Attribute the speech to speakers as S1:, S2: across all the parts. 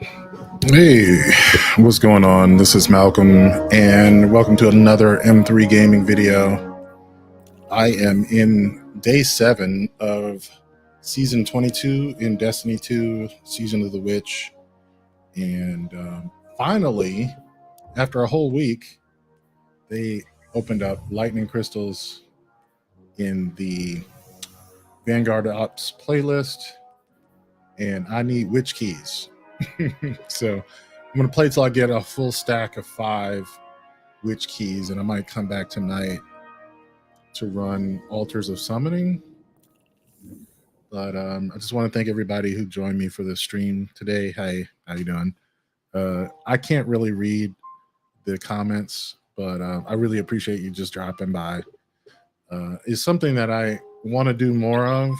S1: Hey, what's going on? This is Malcolm, and welcome to another M3 gaming video. I am in day 7 of season 22 in Destiny 2, Season of the Witch, and finally, after a whole week, they opened up lightning crystals in the Vanguard Ops playlist, and I need witch keys. So I'm going to play till I get a full stack of 5 witch keys, and I might come back tonight to run Altars of Summoning. But I just want to thank everybody who joined me for the stream today. Hey, how you doing? I can't really read the comments, but I really appreciate you just dropping by. It's something that I want to do more of,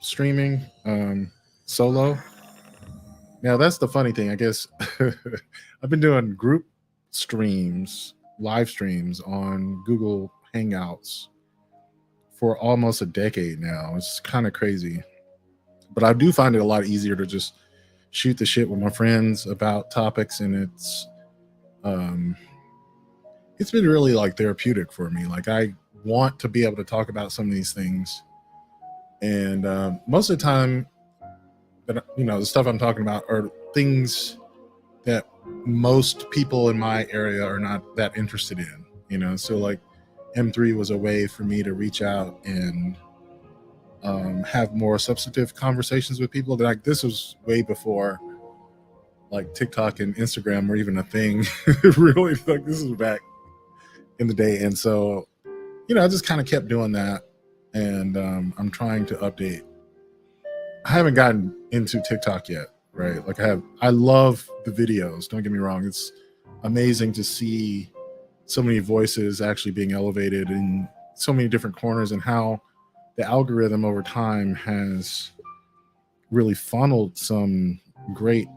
S1: streaming solo. Now, that's the funny thing. I guess I've been doing group streams, live streams on Google Hangouts for almost a decade now. It's kind of crazy. But I do find it a lot easier to just shoot the shit with my friends about topics, and it's been really like therapeutic for me. Like, I want to be able to talk about some of these things. And most of the time, that, the stuff I'm talking about are things that most people in my area are not that interested in, so like M3 was a way for me to reach out and have more substantive conversations with people. Like, this was way before like TikTok and Instagram were even a thing. Really, like, this is back in the day. And so I just kind of kept doing that, and I'm trying to update. I haven't gotten into TikTok yet, right? Like, I love the videos, don't get me wrong. It's amazing to see so many voices actually being elevated in so many different corners, and how the algorithm over time has really funneled some great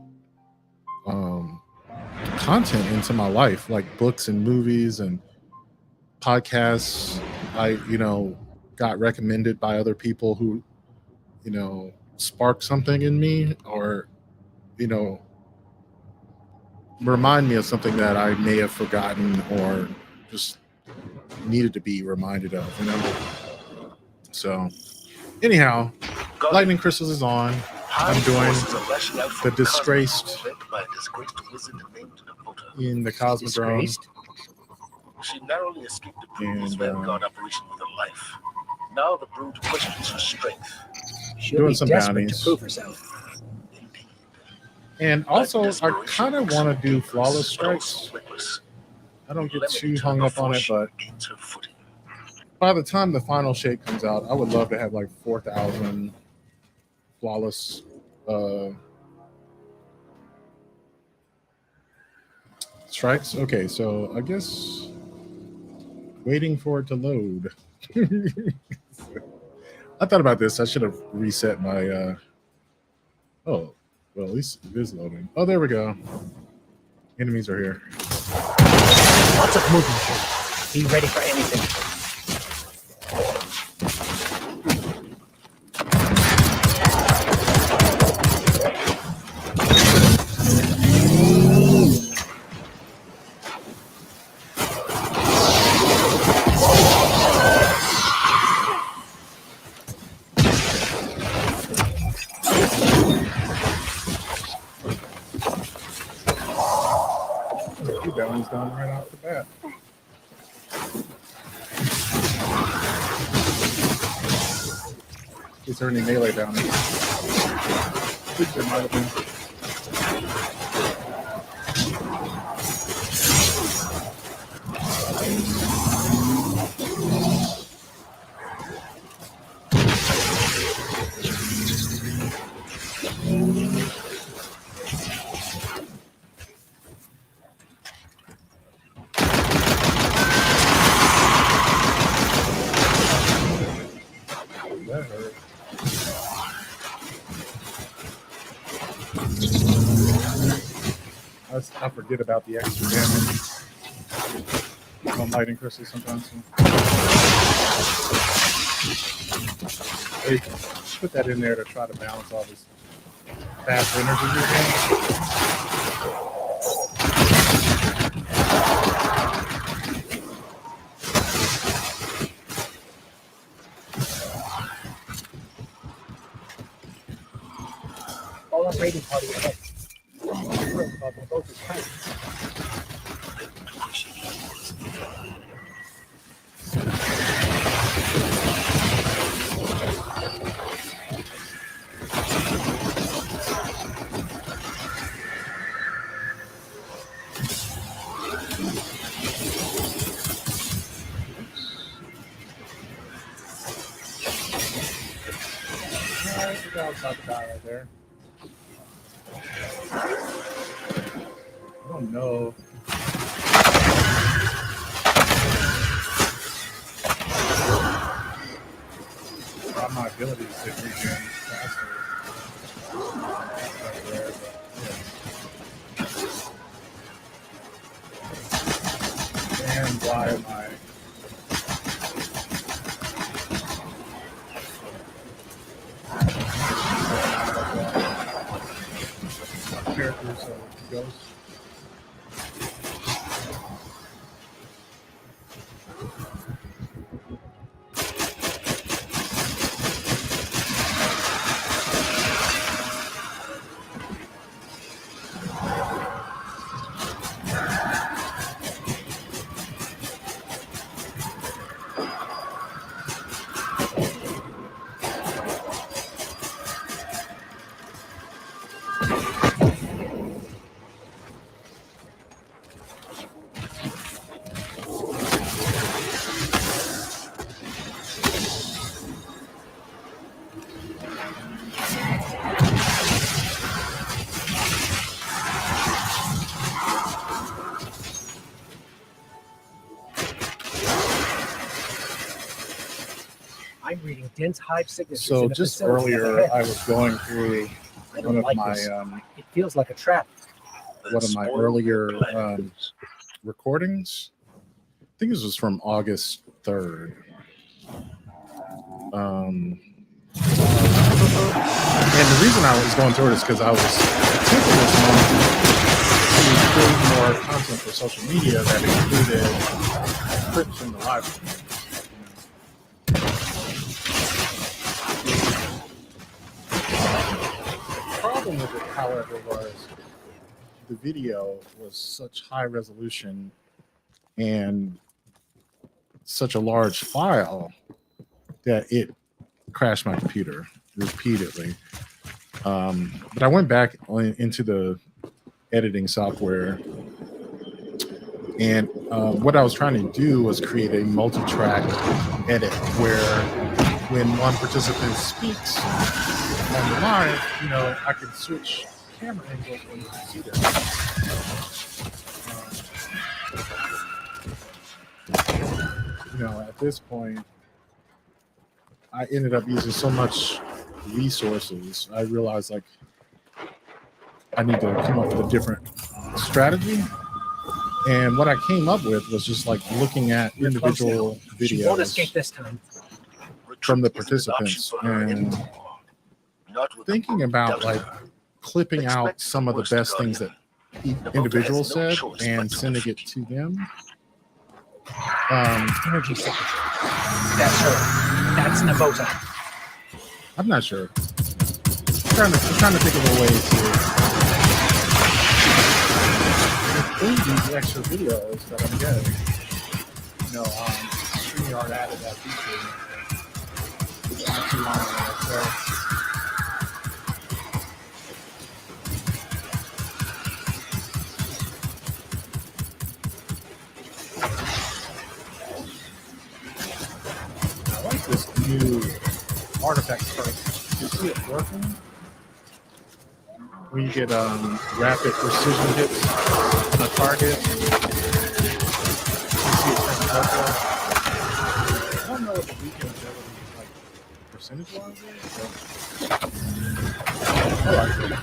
S1: content into my life, like books and movies and podcasts. I, got recommended by other people who, spark something in me, or remind me of something that I may have forgotten or just needed to be reminded of. So anyhow, lightning crystals is on. I'm doing the disgraced in the Cosmodrome.
S2: She narrowly escaped the Brood's Vanguard operation with her life. Now the Brood questions her strength.
S1: Doing some bounties
S3: to prove herself.
S1: And also, I kind of want to do flawless strikes. I don't get too hung up on it, but by the time the final shake comes out, I would love to have like 4,000 flawless strikes. Okay, so I guess waiting for it to load. I thought about this. I should have reset my oh, well, at least it is loading. Oh, there we go. Enemies are here.
S3: Lots of movement. Be ready for anything.
S1: That one's done right off the bat. Is there any melee down there? I think there might have been. That hurt. I forget about the extra damage on lightning crystals sometimes. They put that in there to try to balance all this fast winners of your game.
S3: All that raiding party I had. I'm thrilled about them both as tight. The dog's about to die right there. I don't know. About my abilities to regen faster. Right there, but, yeah. And why am I? Characters of ghosts. I'm reading dense hive signatures.
S1: So just earlier, I was going through one of my
S3: it feels like a trap.
S1: one of my earlier recordings. I think this was from August 3rd. And the reason I was going through it is because I was taking this moment to create more content for social media that included clips from the library. The problem with it, however, was the video was such high resolution and such a large file that it crashed my computer repeatedly. But I went back into the editing software, and what I was trying to do was create a multi-track edit where when one participant speaks on the live, I could switch camera angles when you can see them. At this point, I ended up using so much resources. I realized I need to come up with a different strategy. And what I came up with was just looking at individual
S3: She won't
S1: videos
S3: escape this time.
S1: from the participants and thinking about clipping out some of the best things that individuals said and sending it to them.
S3: Energy signature. That's her. That's Navota.
S1: I'm not sure. I'm trying to think of a way to include these extra videos that I'm getting. StreamAug added that feature not too long ago. I like this new artifact first. You see it working? When you get rapid precision hits on a target, you see it turn purple. I don't know what the weekend ability percentage-wise is, but I like it.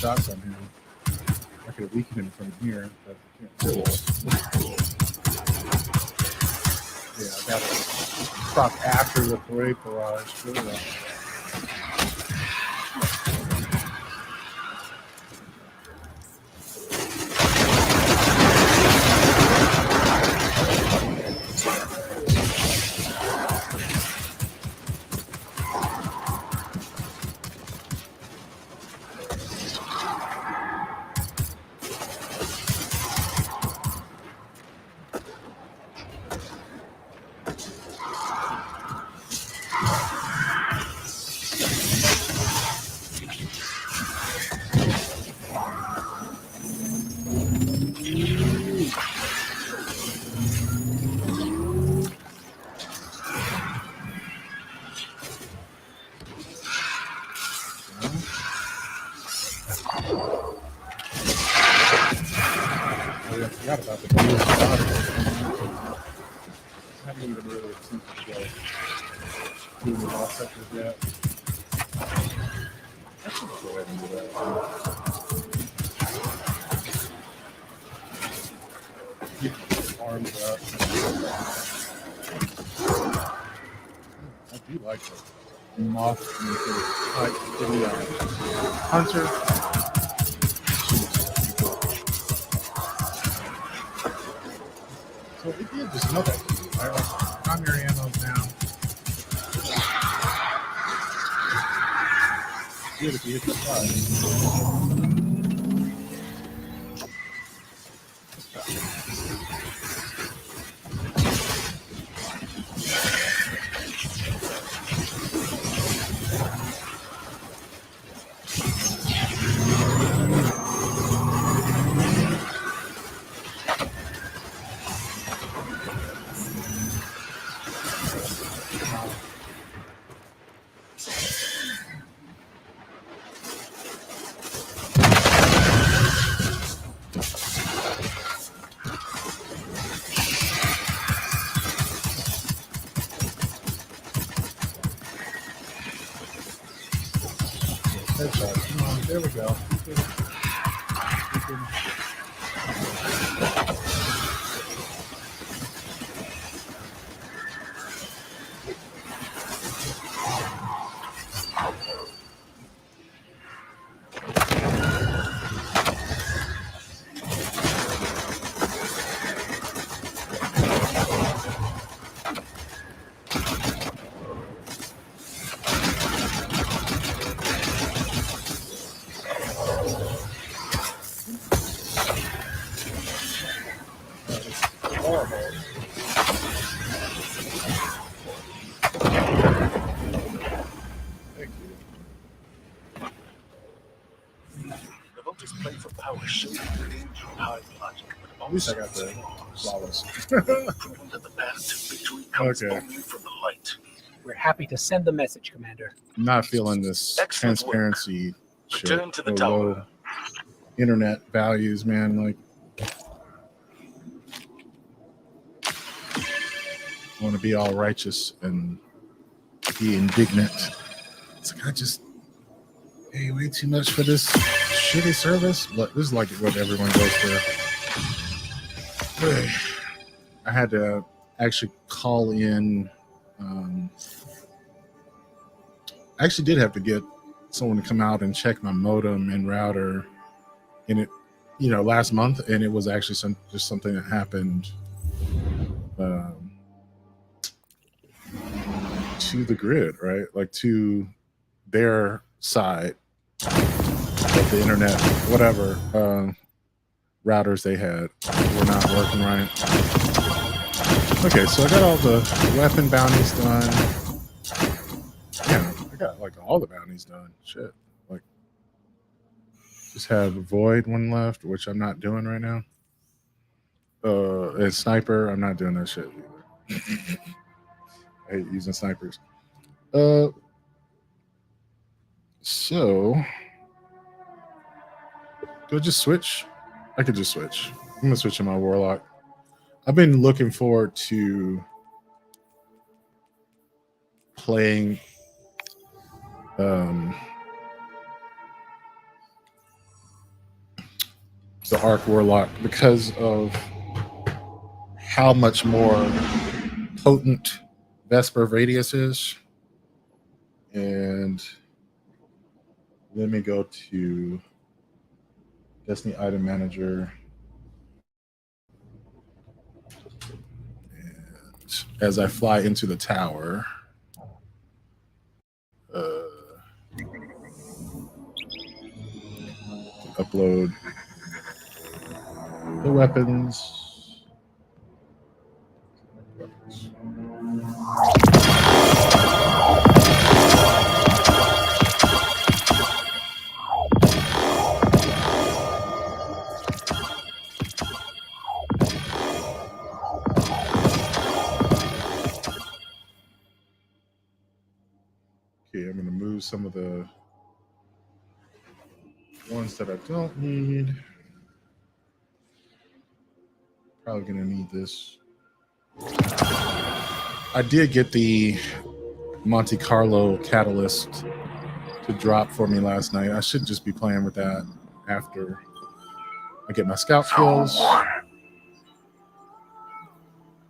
S1: shots on him. I could weaken him from here, but I can't do it. Yeah, I gotta stop after the parade barrage. Really. I forgot about the blue spot. I haven't even really attempted to go do the boss sectors yet. I should go ahead and do that. Keep my arms up. I do like the moth type for the hunter. So it did just another. Right? Like, primary ammo now. Good if you hit the spot. Headshot. Come on, there we go.
S2: The voters play for power showed the danger of high logic, but
S1: At least I
S2: also
S1: got the flawless.
S2: proven that the path to victory comes
S1: Okay.
S2: only from the light.
S3: We're happy to send the message, Commander.
S1: I'm not feeling this
S2: Excellent
S1: transparency shit.
S2: Return to the
S1: The
S2: tower.
S1: low internet values, man. Like, I want to be all righteous and be indignant. It's like I just pay way too much for this shitty service. But this is like what everyone goes through. I had to actually call in. I actually did have to get someone to come out and check my modem and router, and it, last month, and it was actually just something that happened to the grid, right? Like to their side of the internet, whatever routers they had were not working right. Okay, so I got all the weapon bounties done. Yeah, I got like all the bounties done. Shit. Like, just have Void one left, which I'm not doing right now. And Sniper, I'm not doing that shit either. I hate using snipers. So do I just switch? I could just switch. I'm gonna switch to my Warlock. I've been looking forward to playing the Arc Warlock because of how much more potent Vesper Radius is. And let me go to Destiny Item Manager. And as I fly into the tower, upload the weapons. Okay, I'm going to move some of the ones that I don't need. Probably going to need this. I did get the Monte Carlo catalyst to drop for me last night. I should just be playing with that after I get my scout kills. Yeah,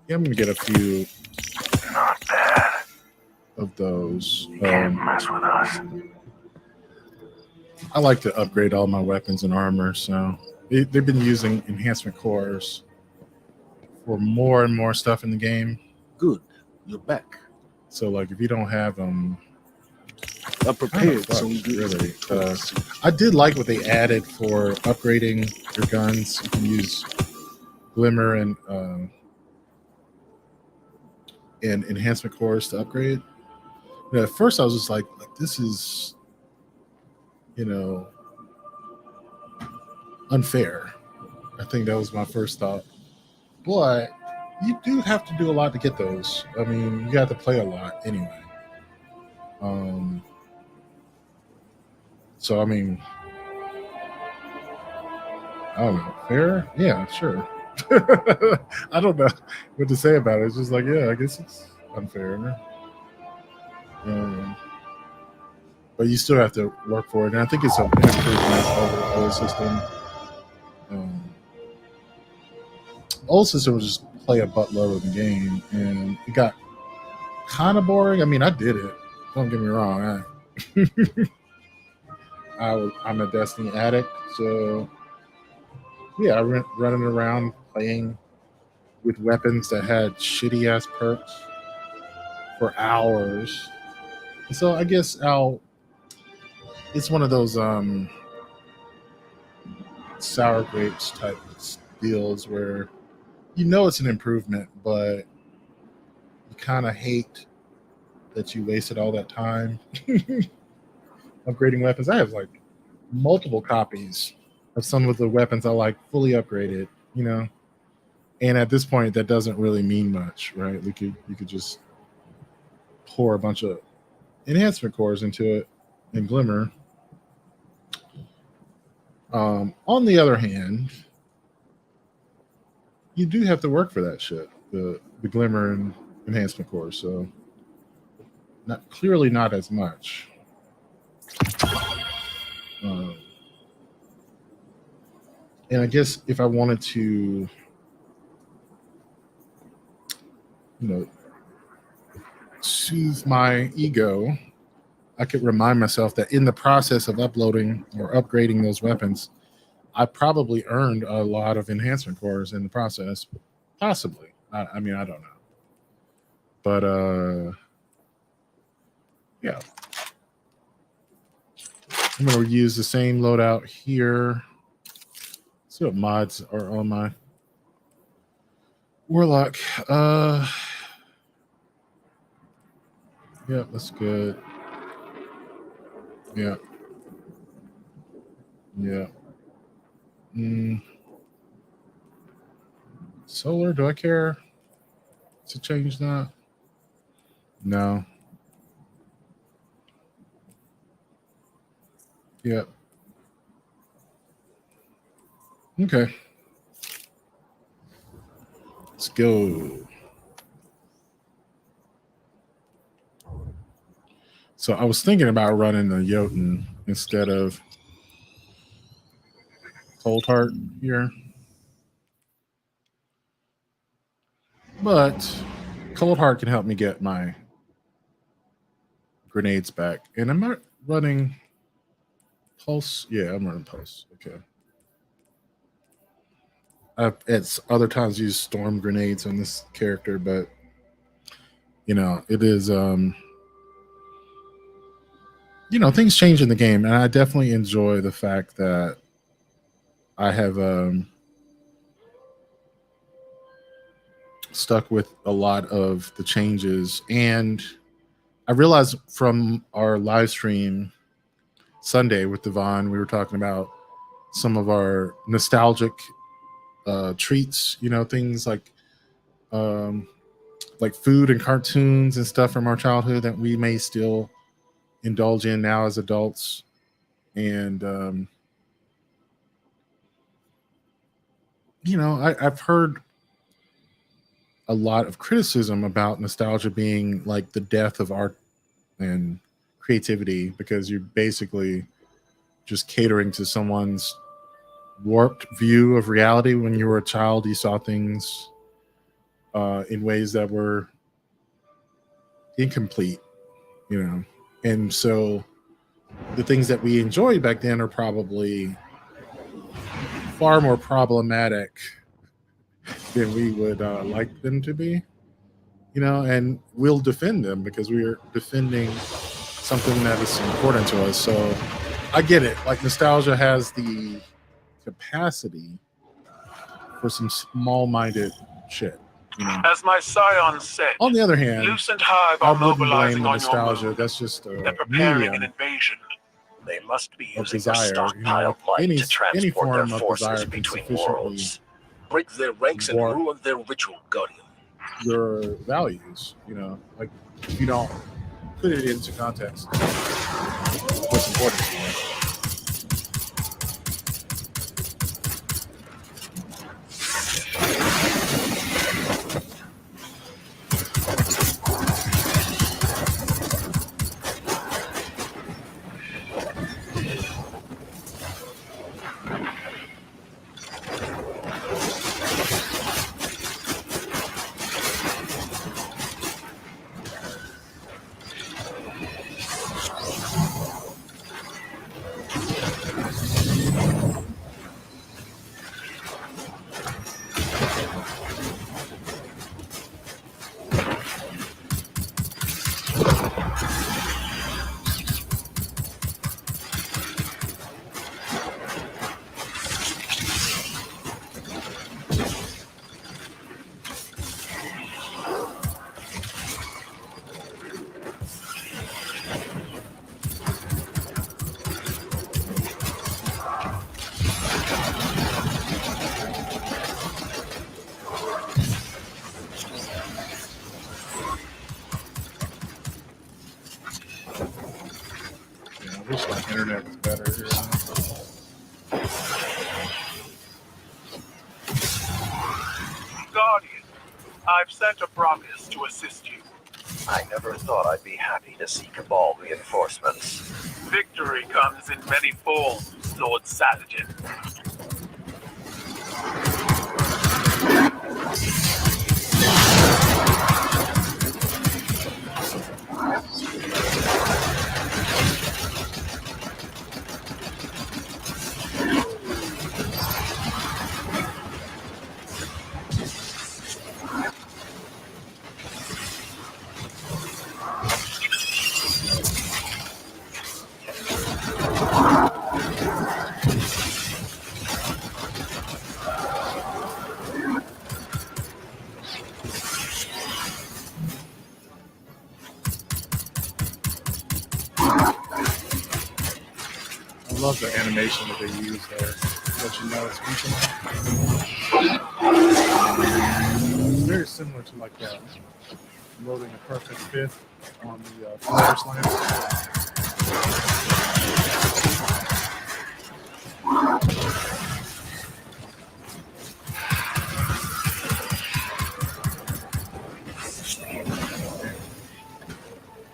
S1: I'm going to get a few of those.
S2: Can't mess with us.
S1: I like to upgrade all my weapons and armor, so they've been using enhancement cores for more and more stuff in the game.
S2: Good, you're back.
S1: So, like, if you don't have them,
S2: I'm prepared.
S1: Really, I did like what they added for upgrading your guns. You can use Glimmer and enhancement cores to upgrade. You know, at first, I was just like, this is, unfair. I think that was my first thought. But you do have to do a lot to get those. I mean, you have to play a lot anyway. So, I mean, I don't know. Fair? Yeah, sure. I don't know what to say about it. It's just like, yeah, I guess it's unfair. But you still have to work for it. And I think it's an improvement over the old system. Old system was just play a buttload of the game, and it got kind of boring. I mean, I did it. Don't get me wrong. I'm a Destiny addict, so yeah, I went running around playing with weapons that had shitty ass perks for hours. So I guess it's one of those sour grapes type deals where it's an improvement, but you kind of hate that you wasted all that time upgrading weapons. I have like multiple copies of some of the weapons I like fully upgraded, and at this point that doesn't really mean much, right? You could just pour a bunch of enhancement cores into it and Glimmer. On the other hand, you do have to work for that shit, the Glimmer and enhancement cores, so clearly not as much. And I guess if I wanted to, soothe my ego, I could remind myself that in the process of uploading or upgrading those weapons, I probably earned a lot of enhancement cores in the process. Possibly. I mean, I don't know. But, yeah. I'm going to use the same loadout here. See what mods are on my Warlock. Yeah, that's good. Yeah. Yeah. Solar, do I care to change that? No. Yep. Okay. Let's go. So I was thinking about running the Jotun instead of Cold Heart here. But Cold Heart can help me get my grenades back. And am I running Pulse? Yeah, I'm running Pulse. Okay. I've at other times used storm grenades on this character, but it is things change in the game, and I definitely enjoy the fact that I have stuck with a lot of the changes. And I realized from our live stream Sunday with Devon, we were talking about some of our nostalgic treats, things like food and cartoons and stuff from our childhood that we may still indulge in now as adults. And I've heard a lot of criticism about nostalgia being like the death of art and creativity, because you're basically just catering to someone's warped view of reality. When you were a child, you saw things in ways that were incomplete, and so the things that we enjoyed back then are probably far more problematic than we would like them to be, and we'll defend them because we are defending something that is important to us. So I get it. Like, nostalgia has the capacity for some small-minded shit.
S4: As my scion said,
S1: On the other hand,
S4: Lucent Hive
S1: I
S4: are
S1: wouldn't blame
S4: mobilizing
S1: the
S4: on your
S1: nostalgia.
S4: moon.
S1: That's just
S4: They're
S1: a
S4: preparing an
S1: medium
S4: invasion.
S2: They must be
S1: of
S2: using their
S1: desire.
S2: stockpiled light
S1: Any
S2: to transport
S1: form
S2: their
S1: of
S2: forces
S1: desire can
S2: between
S1: sufficiently
S2: worlds. Break their ranks and
S1: warp
S2: ruin their ritual guardian.
S1: your values. Like, if you don't put it into context, what's important to you. I wish my internet was better here.
S4: Guardian, I've sent a Brockus to assist you.
S2: I never thought I'd be happy to see Cabal reinforcements.
S4: Victory comes in many forms, Lord Saladin.
S1: I love the animation that they use there. Let you know it's It's very similar to like loading a perfect fifth on the flare slam.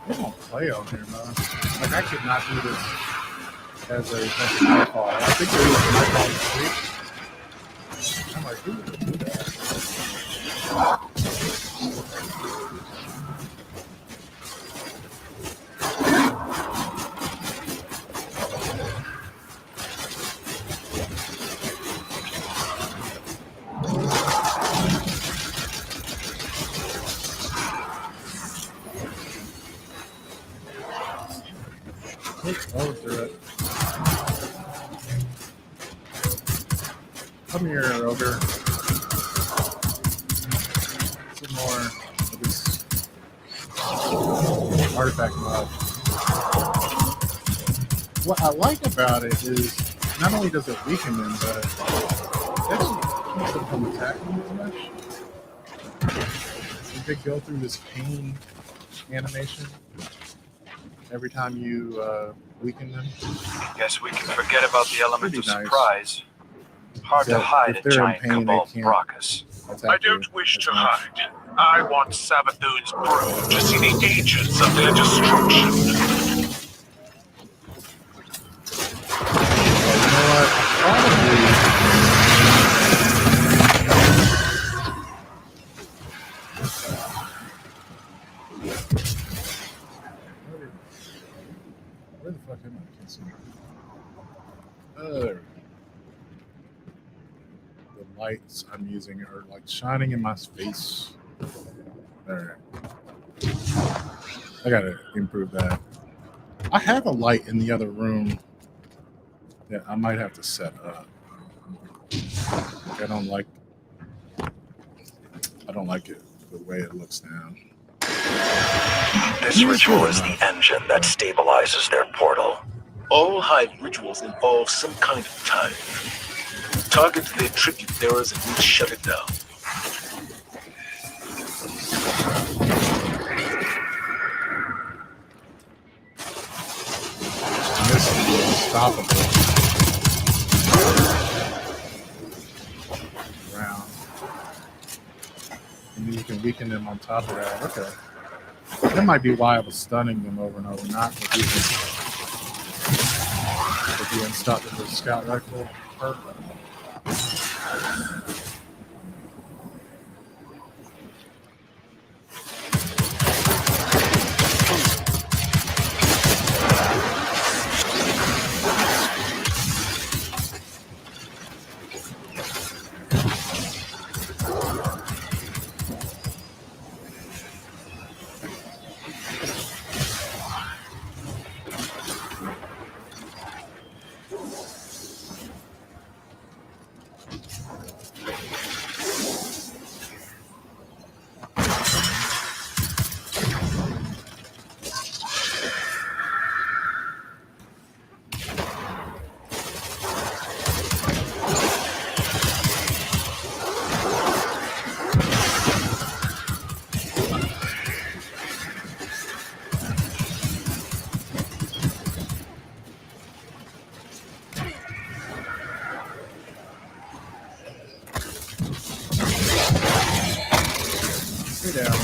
S1: They don't play on here, man. Like, I could not do this has a bunch of nightfall. I think there is nightfall in the street. I'm like, who would do that? Oh, through it. Come here, ogre. Some more of this artifact mod. What I like about it is not only does it weaken them, but it actually keeps them from attacking as much. You could go through this pain animation every time you weaken them.
S4: Guess we can forget about the element
S1: Pretty
S4: of
S1: nice.
S4: surprise. Hard to hide
S1: If
S4: a
S1: they're in
S4: giant
S1: pain, they
S4: cabal
S1: can't
S4: Brachus.
S1: attack
S4: I don't
S1: you
S4: wish
S1: as
S4: to
S1: much.
S4: hide. I want Savathun's brood to see the agents of their destruction.
S1: Well, you know what? Where the fuck am I? I can't see. There we go. The lights I'm using are like shining in my face. There. I gotta improve that. I have a light in the other room that I might have to set up. I don't like it the way it looks now.
S2: This ritual is the engine that stabilizes their portal. All hive rituals involve some kind of time. Target the tribute bearers and we'll shut it down.
S1: This is unstoppable. Round. And then you can weaken them on top of that. Okay. That might be why I was stunning them over and over, not with the unstoppable scout rifle. Perfect. Stay down.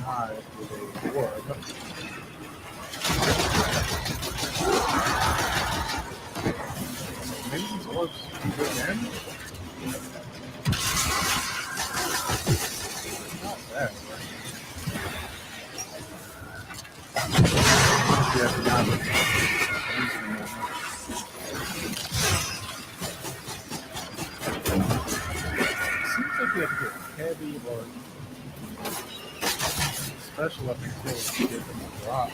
S1: hive with a orb. Maybe these orbs do good damage? Not bad. Yeah, I forgot. Seems like you have to get heavy or special weapon kills to get them to drop.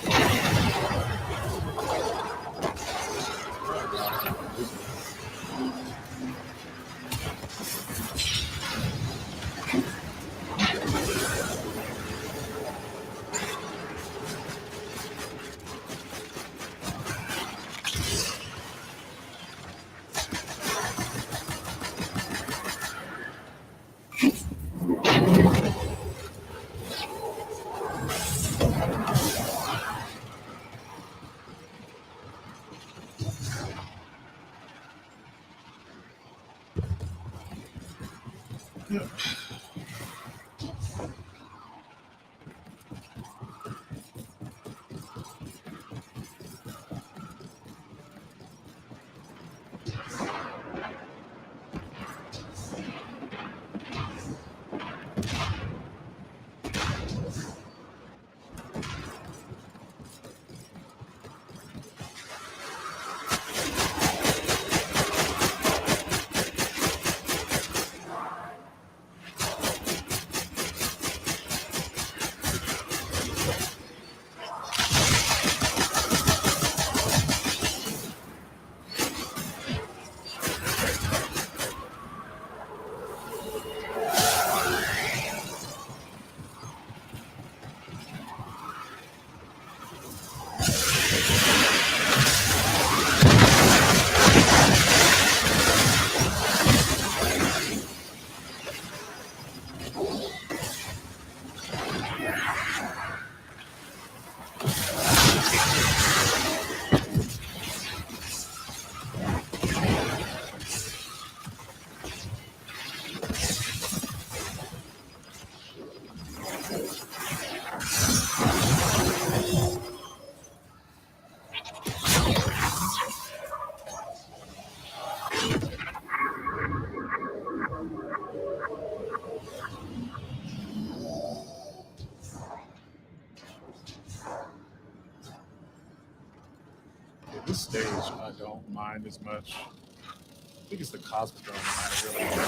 S1: This stage I don't mind as much. I think it's the Cosmodrome that I really like.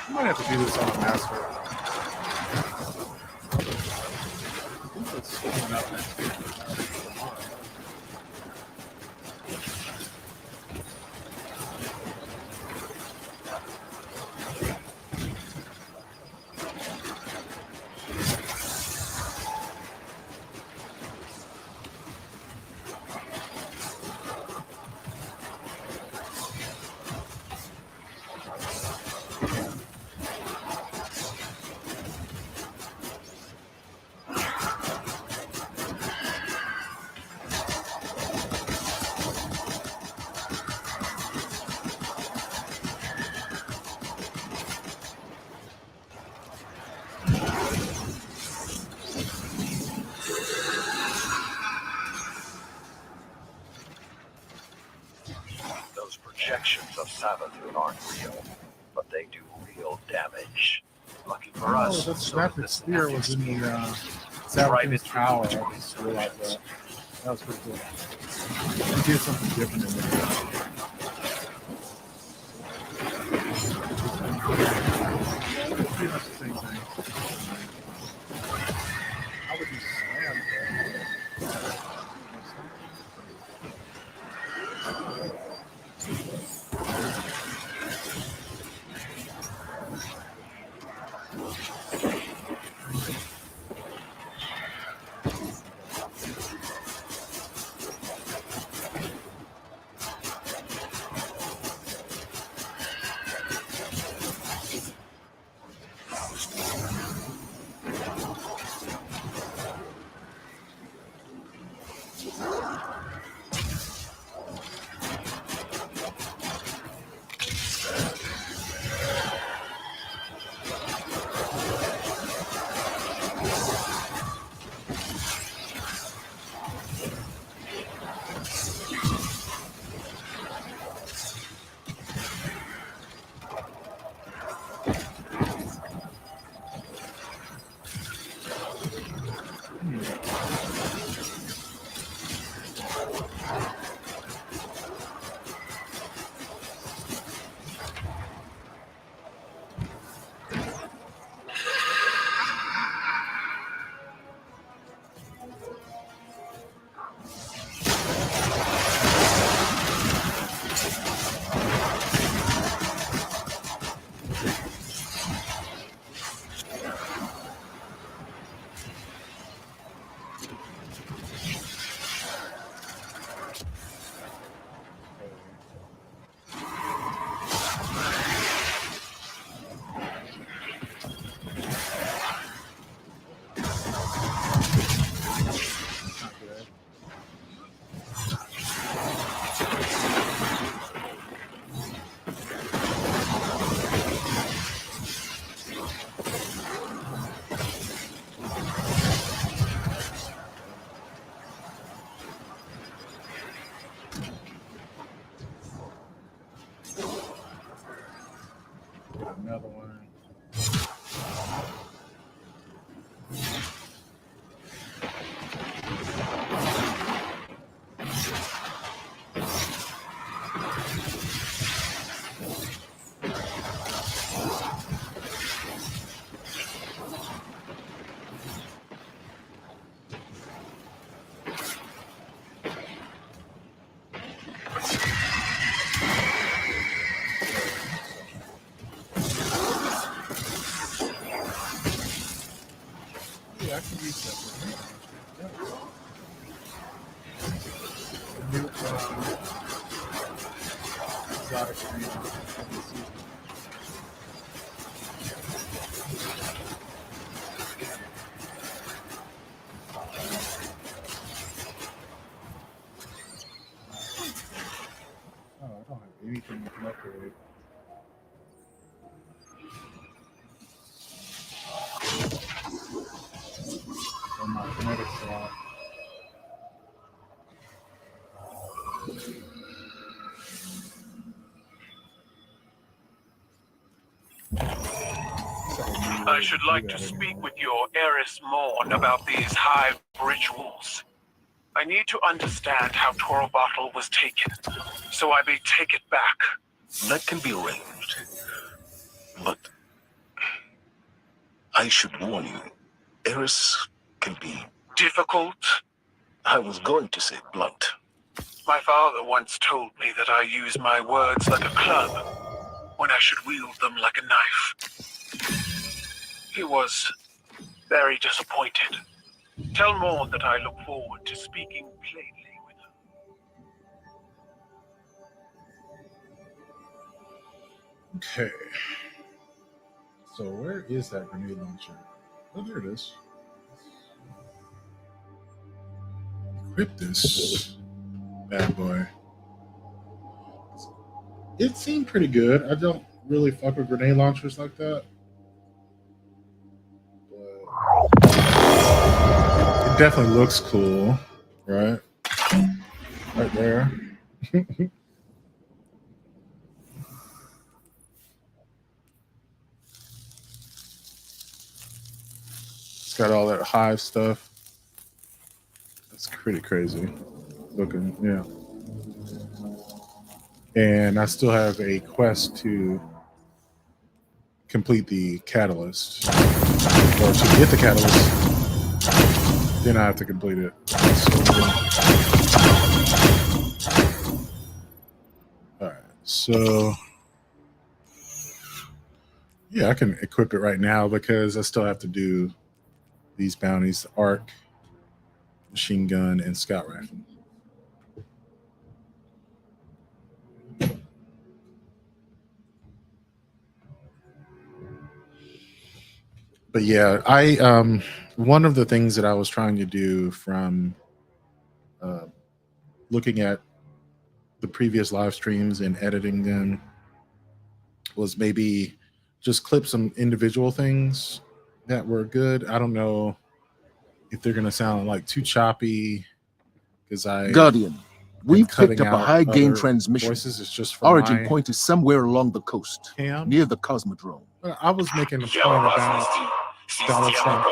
S1: I might have to do this on a master. I think it's coming up next week.
S2: Projections of Savathun aren't real, but they do real damage. Lucky for us.
S1: Oh, that rapid spear was in the Savathun's tower. I just realized that. That was pretty cool. He did something different in there. Pretty much the same thing. How would you slam there? Another one. Yeah, I can use that. The new exotic green. Oh, I don't have anything to upgrade. On my kinetic slot.
S4: I should like to speak with your Eris Morn about these hive rituals. I need to understand how Toro Bottle was taken, so I may take it back.
S2: That can be arranged. But I should warn you, Eris can be
S4: Difficult?
S2: I was going to say blunt.
S4: My father once told me that I use my words like a club, when I should wield them like a knife. He was very disappointed. Tell Morn that I look forward to speaking plainly with her.
S1: Okay. So where is that grenade launcher? Oh, there it is. Equip this bad boy. It seemed pretty good. I don't really fuck with grenade launchers like that. But it definitely looks cool, right? Right there. It's got all that hive stuff. It's pretty crazy looking, yeah. And I still have a quest to complete the catalyst, or to get the catalyst. Then I have to complete it. All right, so yeah, I can equip it right now because I still have to do these bounties: arc, machine gun, and scout rifle. But yeah, I one of the things that I was trying to do from looking at the previous live streams and editing them was maybe just clip some individual things that were good. I don't know if they're gonna sound like too choppy because
S5: Guardian, we've picked up a
S1: out
S5: high gain
S1: other
S5: transmission.
S1: voices. It's just for
S5: Origin
S1: my
S5: point is somewhere along the coast,
S1: cam.
S5: near the Cosmodrome.
S1: I was making a point about Donald Trump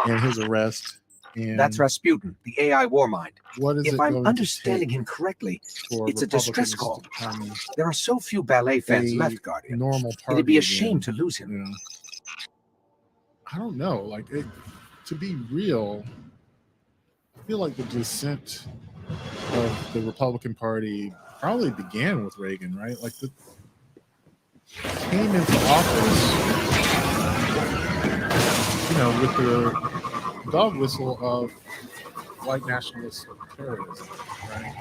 S1: and his arrest And
S6: That's Rasputin, the AI warmind.
S1: what is
S6: If
S1: it
S6: I'm
S1: going
S6: understanding
S1: to
S6: him correctly,
S1: take for
S6: it's a distress
S1: Republicans
S6: call.
S1: to become
S6: There are so few ballet fans
S1: a
S6: left, Guardian.
S1: normal party
S6: It'd be a
S1: again?
S6: shame to lose him.
S1: You know, I don't know. Like, to be real, I feel like the descent of the Republican Party probably began with Reagan, right? Like, came into office, you know, with the dog whistle of white nationalist terrorism, right?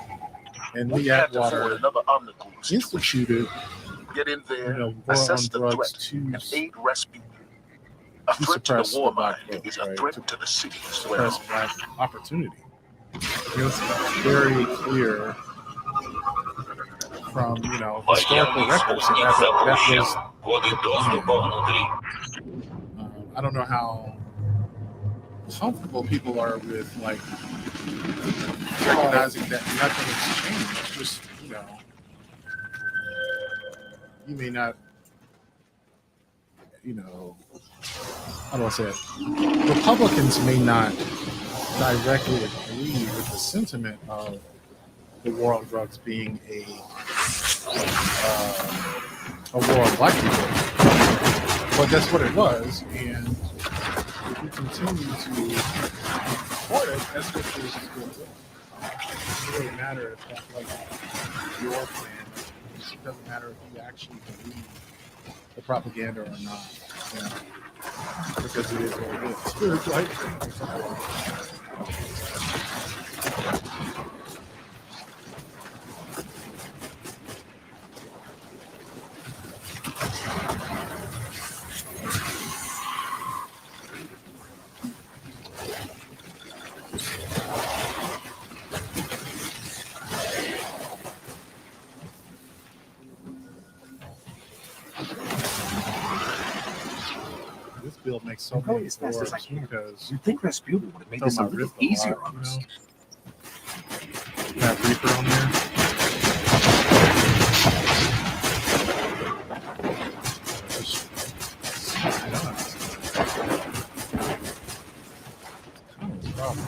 S1: And
S2: We
S1: Lee
S2: can't afford
S1: Atwater
S2: another omnibus.
S1: instituted,
S2: Get in there,
S1: you know, war on
S2: assess the
S1: drugs
S2: threat,
S1: to
S2: and aid Rasputin. A
S1: to
S2: threat to the
S1: suppress the
S2: war
S1: black
S2: mind
S1: vote,
S2: is a
S1: right?
S2: threat to the city as
S1: suppress
S2: well.
S1: black opportunity. It's very clear from, you know, historical records that was the plan. I don't know how comfortable people are with, like, recognizing that nothing has changed. Just, you know, you may not, you know, how do I say it? Republicans may not directly agree with the sentiment of the war on drugs being a war on black people, but that's what it was. And if we continue to support it, that's what this is going to do. It doesn't really matter if that's like your plan. It doesn't matter if you actually believe the propaganda or not. You know, because it is what it is. Spiritual hate. This build makes so
S6: I'm going
S1: many
S6: as fast as I
S1: doors
S6: can.
S1: because
S6: You'd think Rasputin would have made
S1: throw
S6: this a
S1: my
S6: little
S1: wrist
S6: easier
S1: lot,
S6: on us.
S1: That Reaper on there. Kind of a problem.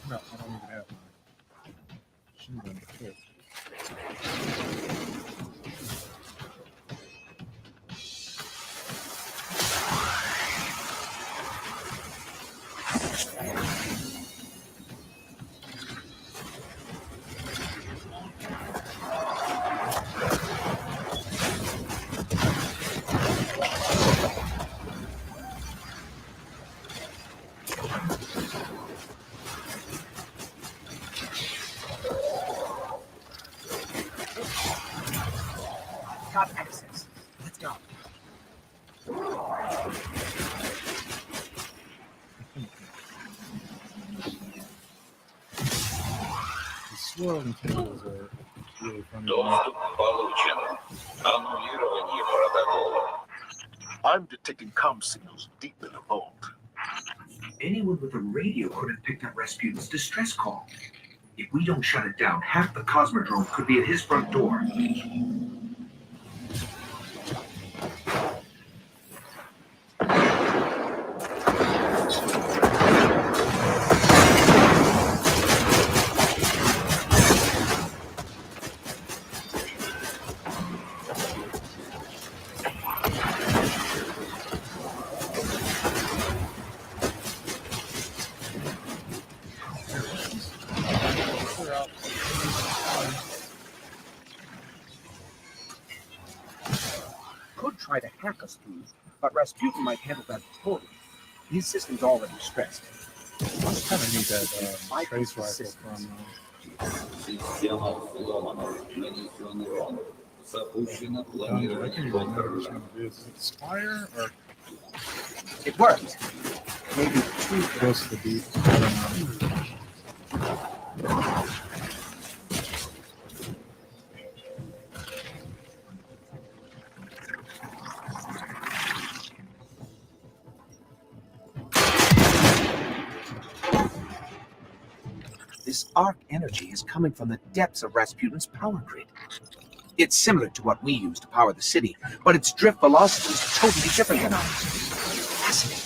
S1: No, I don't even have mine. Should have been equipped.
S3: Got access. Let's go.
S1: The swirling tables are really funny.
S2: Доступ получен. Аннулирование протокола. I'm detecting comm signals deep in the vault.
S6: Anyone with a radio could have picked up Rasputin's distress call. If we don't shut it down, half the Cosmodrome could be at his front door.
S3: Could try to hack us through, but Rasputin might handle that totally. His system's already stressed.
S1: I kind of need that trace rifle from.
S7: Система взломана. Нанесен урон. Запущено
S1: I
S7: планирование
S1: can't even remember which
S7: контркорпуса.
S1: one it is. Is it Spire or
S3: It worked. Maybe two.
S1: Ghost of the Deep? I don't know.
S3: This arc energy is coming from the depths of Rasputin's power grid. It's similar to what we use to power the city, but its drift velocity is totally different than ours. Fascinating.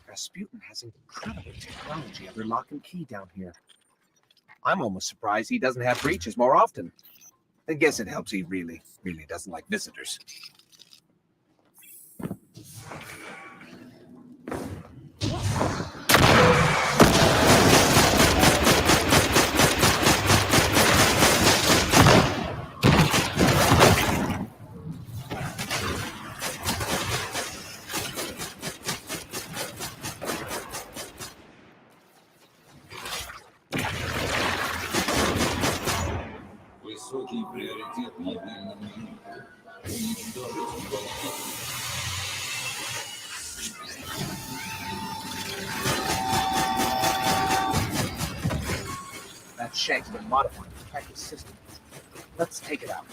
S3: Rasputin has incredible technology under lock and key down here. I'm almost surprised he doesn't have breaches more often. I guess it helps he really doesn't like visitors.
S7: Высокий приоритет мобильному юниту. Уничтожить волну.
S3: That shank's been modified to protect his system. Let's take it out.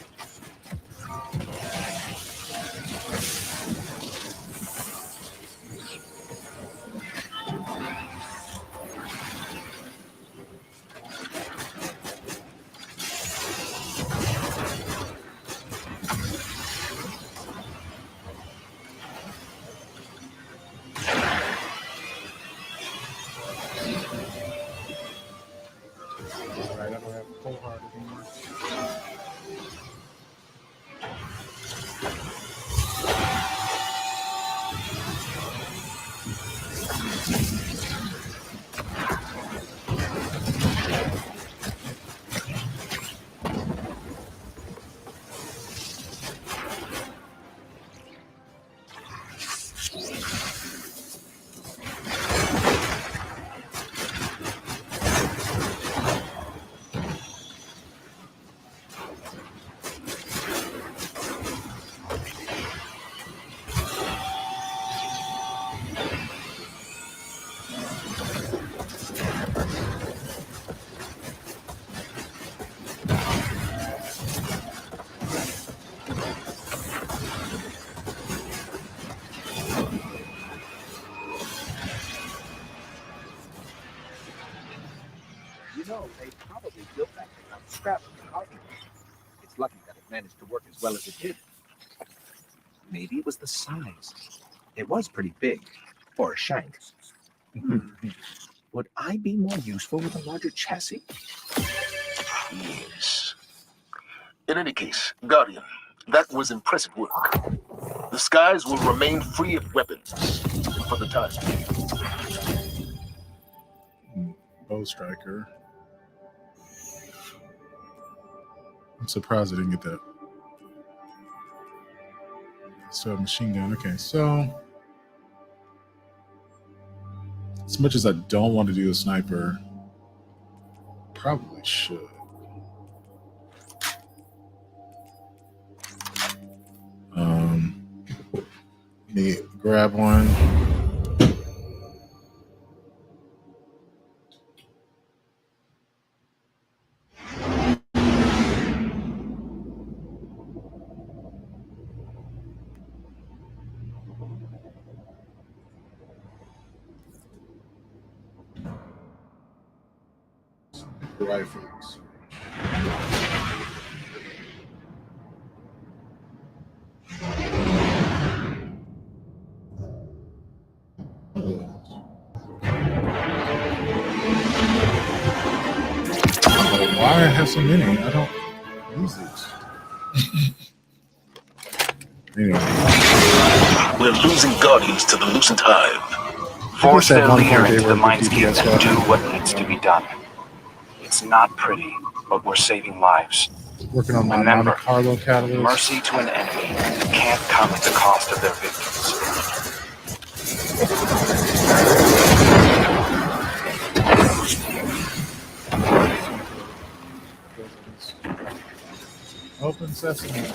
S1: Right, I don't have full heart anymore.
S3: You know, they probably built that thing out of scrap from the carving. It's lucky that it managed to work as well as it did. Maybe it was the size. It was pretty big for a shank. Would I be more useful with a larger chassis?
S2: Yes. In any case, Guardian, that was impressive work. The skies will remain free of weapons for the time being.
S1: Bow striker. I'm surprised I didn't get that. So machine gun. Okay, so As much as I don't want to do a sniper, probably should. Let me grab one. Rifles. Why I have so many? I don't use these. Anyway.
S2: We're losing Guardians to the Lucent Hive.
S8: Force their leader into the
S1: DPS
S8: minefield and
S1: weapon.
S8: do what needs to be done. It's not pretty, but we're saving lives.
S1: Working on my
S8: Remember,
S1: Monte Carlo catalyst.
S8: Mercy to an enemy can't come at the cost of their victims.
S1: Open sesame.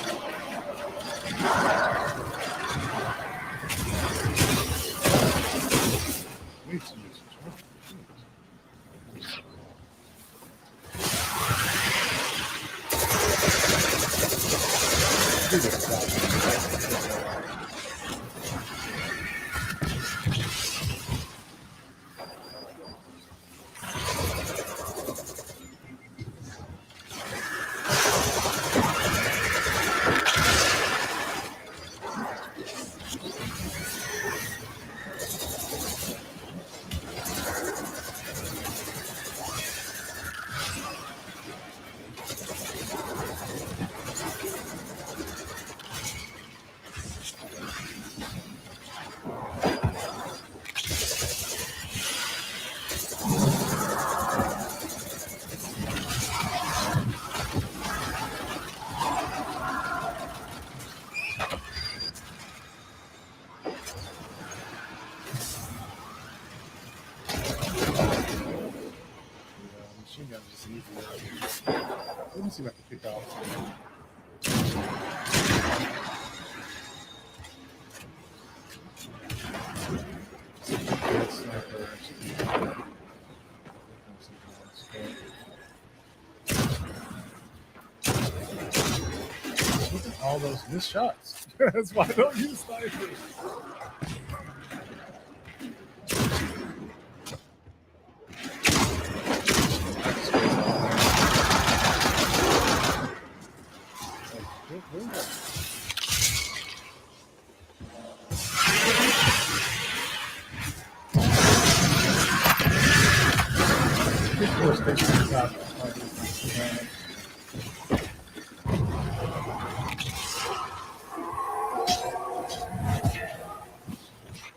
S1: Let me see if I can pick out. Look at all those missed shots. That's why I don't use snipers.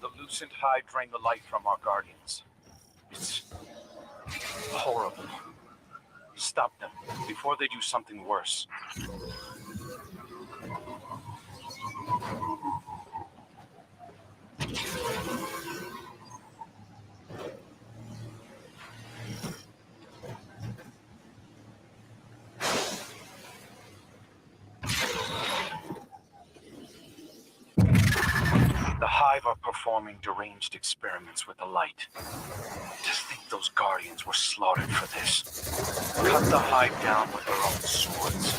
S8: The Lucent Hive drained the light from our Guardians. It's horrible. Stop them before they do something worse. The Hive are performing deranged experiments with the light. To think those Guardians were slaughtered for this. Cut the Hive down with their own swords.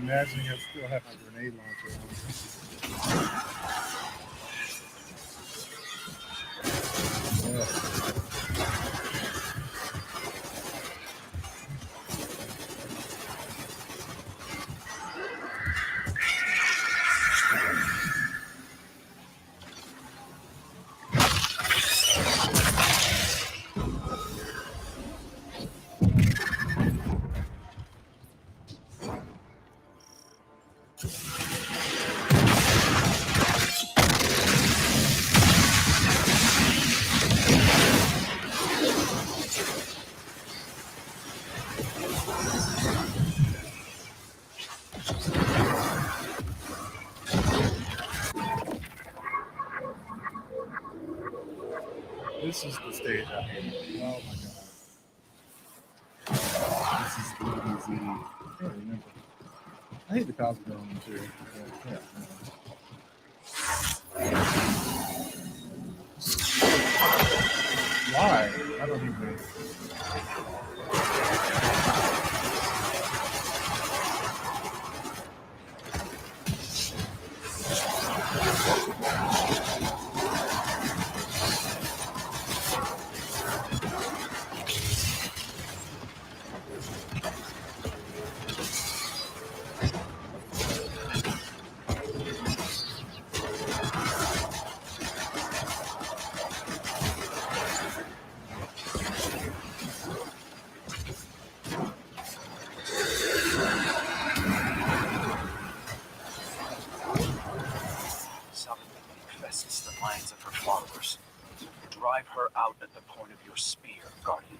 S1: imagining I still have my grenade launcher This is the stage I hate. Oh my god. This is the DBZ. I can't remember. I hate the Cosmodrome too. Yeah. Why? I don't even know.
S8: Infests the minds of her followers. Drive her out at the point of your spear, Guardian.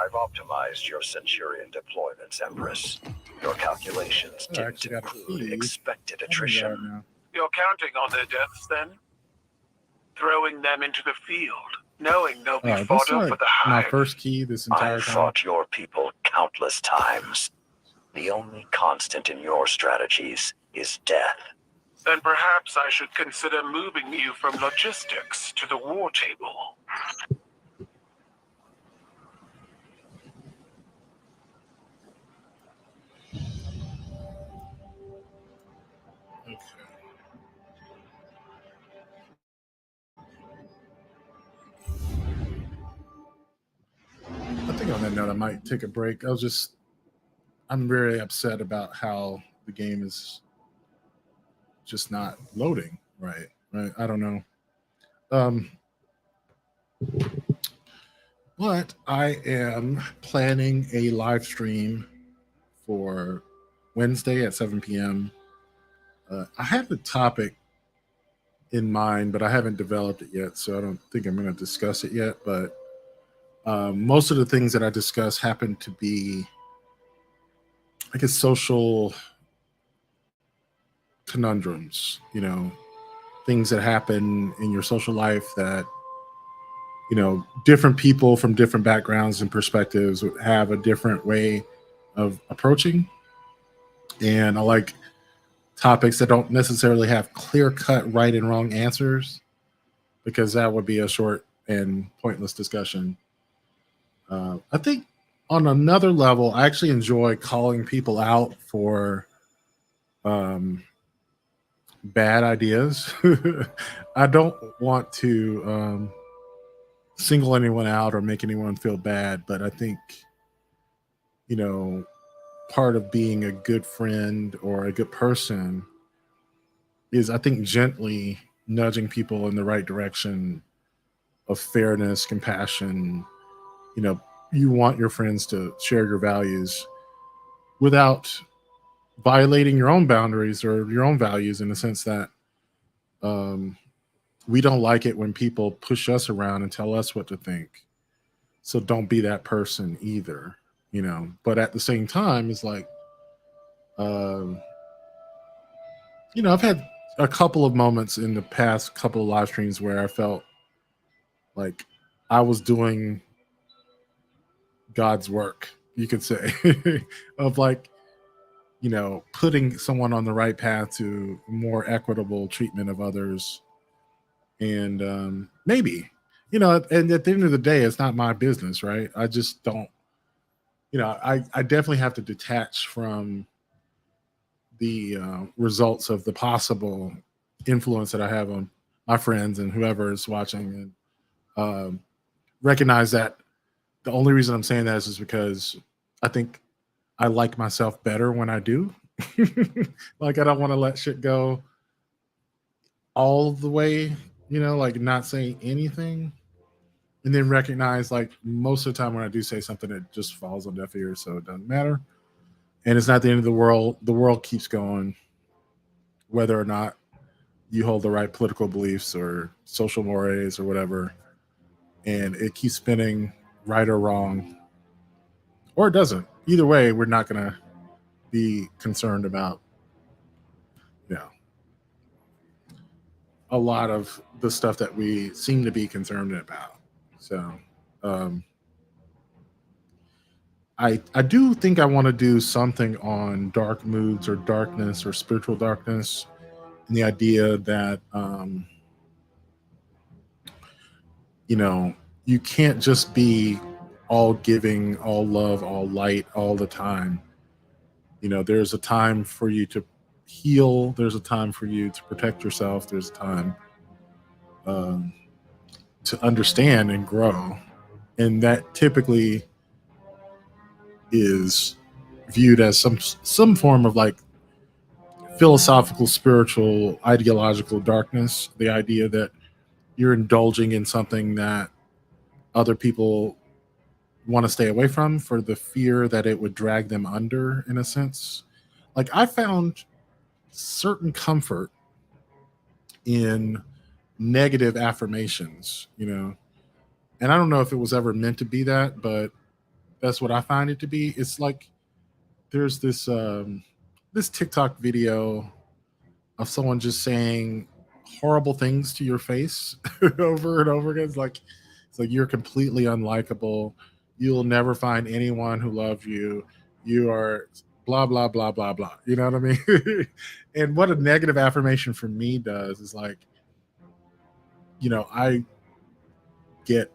S2: I've optimized your Centurion deployments, Empress. Your calculations didn't include expected attrition.
S4: You're counting on their deaths, then? Throwing them into the field knowing they'll be
S1: This
S4: fought
S1: is
S4: over
S1: like
S4: the
S1: my
S4: hive.
S1: first key this entire
S2: I've
S1: time.
S2: fought your people countless times. The only constant in your strategies is death.
S4: Then perhaps I should consider moving you from logistics to the war table.
S1: Okay. I think on that note, I might take a break. I'm very upset about how the game is just not loading right. Right. I don't know. Um, but I am planning a live stream for Wednesday at 7 p.m. I have the topic in mind, but I haven't developed it yet, so I don't think I'm going to discuss it yet. But most of the things that I discuss happen to be, I guess, social conundrums, things that happen in your social life that, different people from different backgrounds and perspectives would have a different way of approaching. And I like topics that don't necessarily have clear cut right and wrong answers because that would be a short and pointless discussion. I think on another level, I actually enjoy calling people out for um, bad ideas. I don't want to single anyone out or make anyone feel bad, but I think, you know, part of being a good friend or a good person is, I think, gently nudging people in the right direction of fairness, compassion. You know, you want your friends to share your values without violating your own boundaries or your own values, in the sense that um, we don't like it when people push us around and tell us what to think. So don't be that person either, But at the same time, it's like, um, I've had a couple of moments in the past couple of live streams where I felt like I was doing God's work, you could say, of like, putting someone on the right path to more equitable treatment of others. And maybe, and at the end of the day, it's not my business, right? I just don't, I definitely have to detach from the results of the possible influence that I have on my friends and whoever is watching, and recognize that the only reason I'm saying that is because I think I like myself better when I do. Like, I don't want to let shit go all the way, like not saying anything. And then recognize, like, most of the time when I do say something, it just falls on deaf ears, so it doesn't matter. And it's not the end of the world. The world keeps going, whether or not you hold the right political beliefs or social mores or whatever. And it keeps spinning, right or wrong, or it doesn't. Either way, we're not going to be concerned about, you know, a lot of the stuff that we seem to be concerned about. So, um, I do think I want to do something on dark moods or darkness or spiritual darkness, and the idea that you know you can't just be all giving, all love, all light all the time. There's a time for you to heal. There's a time for you to protect yourself. There's a time um, to understand and grow, and that typically is viewed as some form of like philosophical, spiritual, ideological darkness. The idea that you're indulging in something that other people want to stay away from for the fear that it would drag them under, in a sense. Like, I found certain comfort in negative affirmations, and I don't know if it was ever meant to be that, but that's what I find it to be. It's like there's this TikTok video of someone just saying horrible things to your face over and over again. It's like It's like you're completely unlikable. You'll never find anyone who loves you. You are blah blah blah blah blah. You know what I mean? And what a negative affirmation for me does is like, I get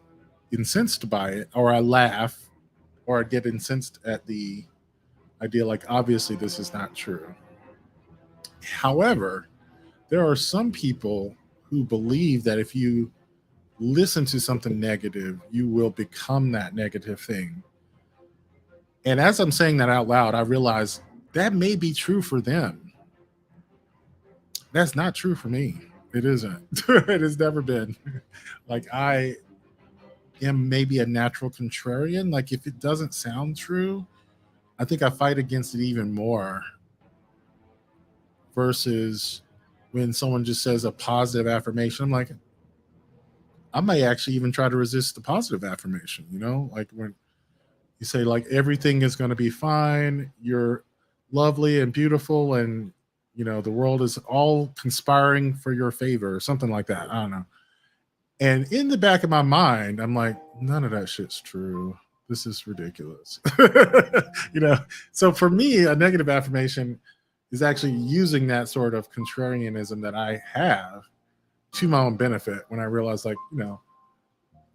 S1: incensed by it, or I laugh, or I get incensed at the idea like obviously this is not true. However, there are some people who believe that if you listen to something negative, you will become that negative thing. And as I'm saying that out loud, I realize that may be true for them. That's not true for me. It isn't. It has never been. Like I am maybe a natural contrarian. Like if it doesn't sound true, I think I fight against it even more versus when someone just says a positive affirmation. I'm like, I may actually even try to resist the positive affirmation, like when you say like everything is going to be fine, you're lovely and beautiful, and the world is all conspiring for your favor or something like that. I don't know. And in the back of my mind, I'm like, none of that shit's true. This is ridiculous. So for me, a negative affirmation is actually using that sort of contrarianism that I have to my own benefit when I realize, like,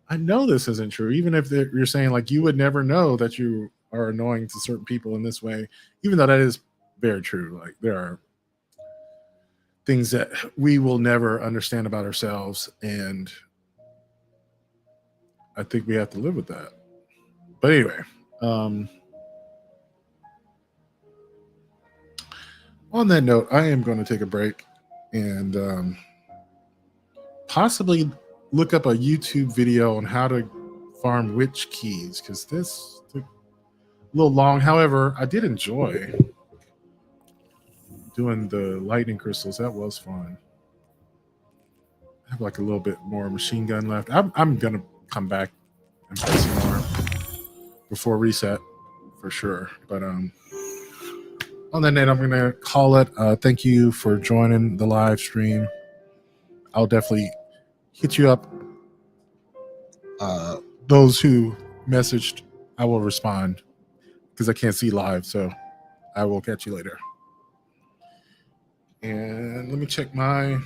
S1: I know this isn't true. Even if you're saying, like, you would never know that you are annoying to certain people in this way, even though that is very true. Like, there are things that we will never understand about ourselves. And I think we have to live with that. But anyway, on that note, I am going to take a break and possibly look up a YouTube video on how to farm witch keys, because this took a little long. However, I did enjoy doing the lightning crystals. That was fun. I have like a little bit more machine gun left. I'm going to come back and play some more before reset for sure. But on that note, I'm going to call it. Thank you for joining the live stream. I'll definitely hit you up. Those who messaged, I will respond because I can't see live. So I will catch you later. And let me check my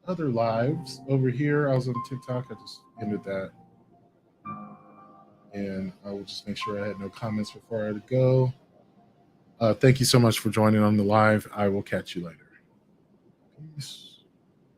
S1: other lives over here. I was on TikTok. I just ended that. And I will just make sure I had no comments before I go. Thank you so much for joining on the live. I will catch you later. Peace.